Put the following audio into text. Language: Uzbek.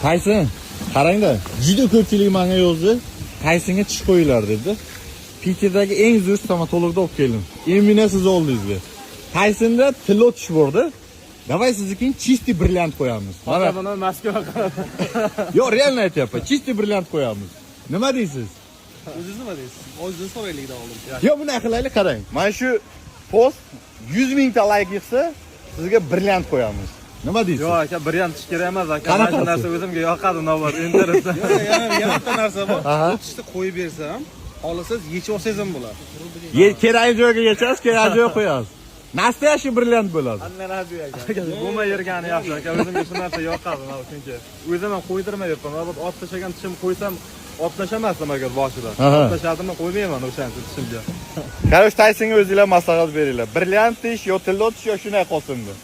Tayson, qarangda, juda ko'pchilik menga yozdi. Taysonga tish qo'yilar dedi. Piterdagi eng zo'r stomatologda olib keldim. Endi siz oldingizga. Taysonda tilo tish bordi. Davay siznikin чистый brilliant qo'yamiz. Mana buni Moskva qiladi. Yo'q, realni aytyapman. Чистый brilliant qo'yamiz. Nima deysiz? O'zingiz nima deysiz? O'zingiz so'raylikdan oldim. Yo'q, buni qilaylik, qarang. Mana shu post 100 mingta like yig'sa, sizga brilliant qo'yamiz. Nima deysiz? Yo'q aka, brilliant tish kerak emas aka. Mana shu narsa o'zimga yoqadi, navbat. Interesan. Yana bitta narsa bor. Tishni qo'yib bersam, xohlasangiz yechib olsangiz ham bo'ladi. Kerak joyga yechasiz, kerak joyga qo'yasiz. Nastoyashi brilliant bo'ladi. Anladi aka. Bo'lmay yurgani yaxshi aka. O'zimga shu narsa yoqadi, chunki o'zim ham qo'ydirmayapman. Navbat olib tashlagan tishim qo'ysam, olib tashlamasdim agar boshida. Olib tashladimmi, qo'ymayman o'shancha tishimga. Qarash, Taysonga o'zingizlar maslahat beringlar. Brilliant tish yo tillo tish yo shunday qolsin deb.